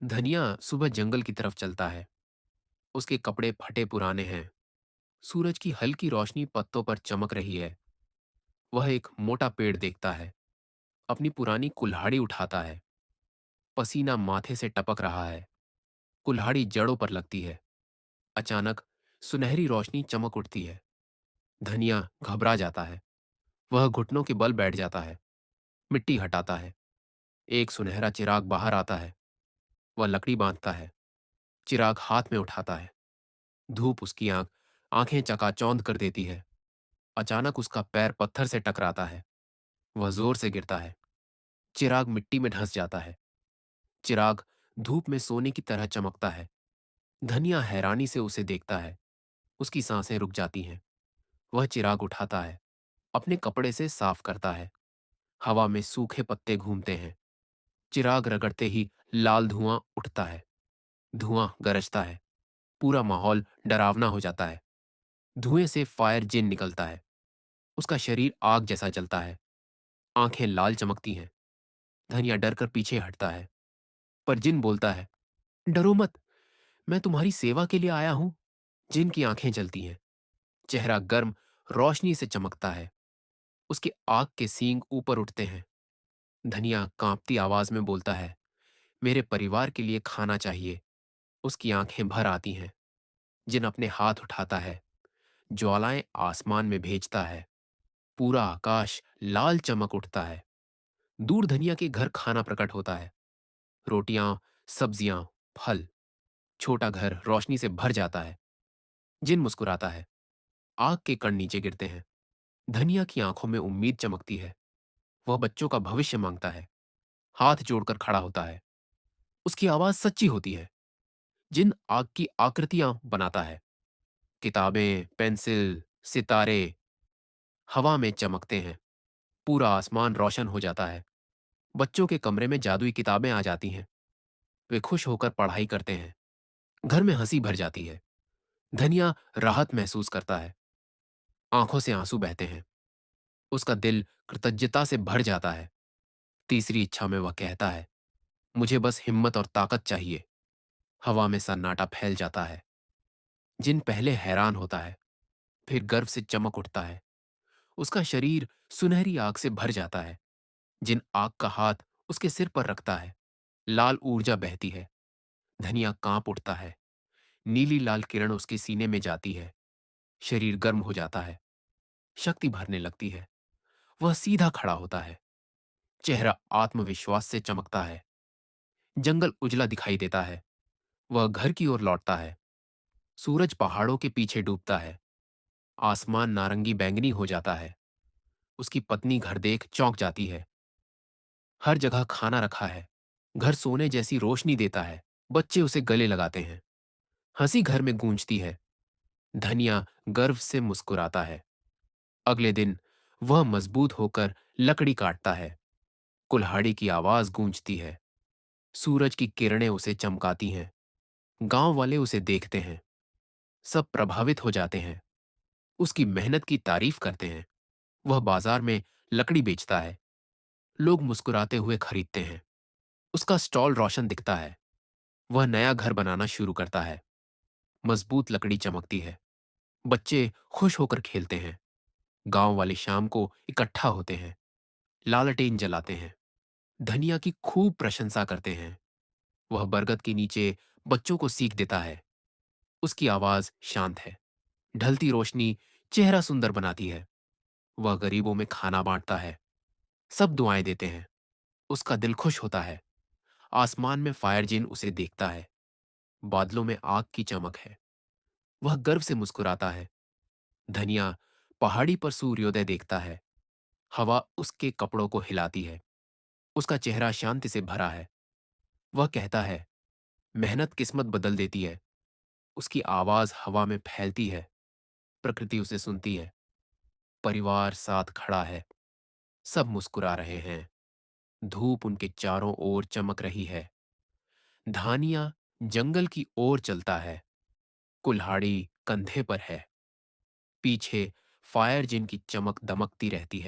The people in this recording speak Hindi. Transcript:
धनिया सुबह जंगल की तरफ चलता है। उसके कपड़े फटे पुराने हैं। सूरज की हल्की रोशनी पत्तों पर चमक रही है। वह एक मोटा पेड़ देखता है। अपनी पुरानी कुल्हाड़ी उठाता है। पसीना माथे से टपक रहा है। कुल्हाड़ी जड़ों पर लगती है। अचानक सुनहरी रोशनी चमक उठती है। धनिया घबरा जाता है। वह घुटनों के बल बैठ जाता है। मिट्टी हटाता है। एक सुनहरा चिराग बाहर आता है। वह लकड़ी बांधता है। चिराग हाथ में उठाता है। धूप उसकी आंखें चकाचौंध कर देती है। अचानक उसका पैर पत्थर से टकराता है। वह जोर से गिरता है। चिराग मिट्टी में धंस जाता है। चिराग धूप में सोने की तरह चमकता है। धनिया हैरानी से उसे देखता है। उसकी सांसें रुक जाती हैं। वह चिराग उठाता है। अपने कपड़े से साफ करता है। हवा में सूखे पत्ते घूमते हैं। चिराग रगड़ते ही लाल धुआं उठता है। धुआं गरजता है। पूरा माहौल डरावना हो जाता है। धुएं से फायर जिन निकलता है। उसका शरीर आग जैसा जलता है। आंखें लाल चमकती हैं। धनिया डर कर पीछे हटता है। पर जिन बोलता है, डरो मत, मैं तुम्हारी सेवा के लिए आया हूं। जिन की आंखें जलती हैं। चेहरा गर्म रोशनी से चमकता है। उसके आग के सींग ऊपर उठते हैं। धनिया कांपती आवाज में बोलता है, मेरे परिवार के लिए खाना चाहिए। उसकी आंखें भर आती हैं। जिन अपने हाथ उठाता है। ज्वालाएं आसमान में भेजता है। पूरा आकाश लाल चमक उठता है। दूर धनिया के घर खाना प्रकट होता है। रोटियां, सब्जियां, फल। छोटा घर रोशनी से भर जाता है। जिन मुस्कुराता है। आग के कण नीचे गिरते हैं। धनिया की आंखों में उम्मीद चमकती है। वह बच्चों का भविष्य मांगता है। हाथ जोड़कर खड़ा होता है। उसकी आवाज सच्ची होती है। जिन आग की आकृतियां बनाता है। किताबें, पेंसिल, सितारे हवा में चमकते हैं। पूरा आसमान रोशन हो जाता है। बच्चों के कमरे में जादुई किताबें आ जाती हैं। वे खुश होकर पढ़ाई करते हैं। घर में हंसी भर जाती है। धनिया राहत महसूस करता है। आंखों से आंसू बहते हैं। उसका दिल कृतज्ञता से भर जाता है। तीसरी इच्छा में वह कहता है, मुझे बस हिम्मत और ताकत चाहिए। हवा में सन्नाटा फैल जाता है। जिन पहले हैरान होता है, फिर गर्व से चमक उठता है। उसका शरीर सुनहरी आग से भर जाता है। जिन आग का हाथ उसके सिर पर रखता है। लाल ऊर्जा बहती है। धनिया कांप उठता है। नीली लाल किरण उसके सीने में जाती है। शरीर गर्म हो जाता है। शक्ति भरने लगती है। वह सीधा खड़ा होता है। चेहरा आत्मविश्वास से चमकता है। जंगल उजला दिखाई देता है। वह घर की ओर लौटता है। सूरज पहाड़ों के पीछे डूबता है। आसमान नारंगी बैंगनी हो जाता है। उसकी पत्नी घर देख चौंक जाती है। हर जगह खाना रखा है। घर सोने जैसी रोशनी देता है। बच्चे उसे गले लगाते हैं। हंसी घर में गूंजती है। धनिया गर्व से मुस्कुराता है। अगले दिन वह मजबूत होकर लकड़ी काटता है। कुल्हाड़ी की आवाज गूंजती है। सूरज की किरणें उसे चमकाती हैं। गांव वाले उसे देखते हैं। सब प्रभावित हो जाते हैं। उसकी मेहनत की तारीफ करते हैं। वह बाजार में लकड़ी बेचता है। लोग मुस्कुराते हुए खरीदते हैं। उसका स्टॉल रोशन दिखता है। वह नया घर बनाना शुरू करता है। मजबूत लकड़ी चमकती है। बच्चे खुश होकर खेलते हैं। गांव वाले शाम को इकट्ठा होते हैं। लालटेन जलाते हैं। धनिया की खूब प्रशंसा करते हैं। वह बरगद के नीचे बच्चों को सीख देता है। उसकी आवाज शांत है। ढलती रोशनी चेहरा सुंदर बनाती है। वह गरीबों में खाना बांटता है। सब दुआएं देते हैं। उसका दिल खुश होता है। आसमान में फायर जिन उसे देखता है। बादलों में आग की चमक है। वह गर्व से मुस्कुराता है। धनिया पहाड़ी पर सूर्योदय देखता है। हवा उसके कपड़ों को हिलाती है। उसका चेहरा शांति से भरा है। वह कहता है, मेहनत किस्मत बदल देती है। उसकी आवाज हवा में फैलती है। प्रकृति उसे सुनती है। परिवार साथ खड़ा है। सब मुस्कुरा रहे हैं। धूप उनके चारों ओर चमक रही है। धानिया जंगल की ओर चलता है। कुल्हाड़ी कंधे पर है। पीछे फायर जिन की चमक दमकती रहती है।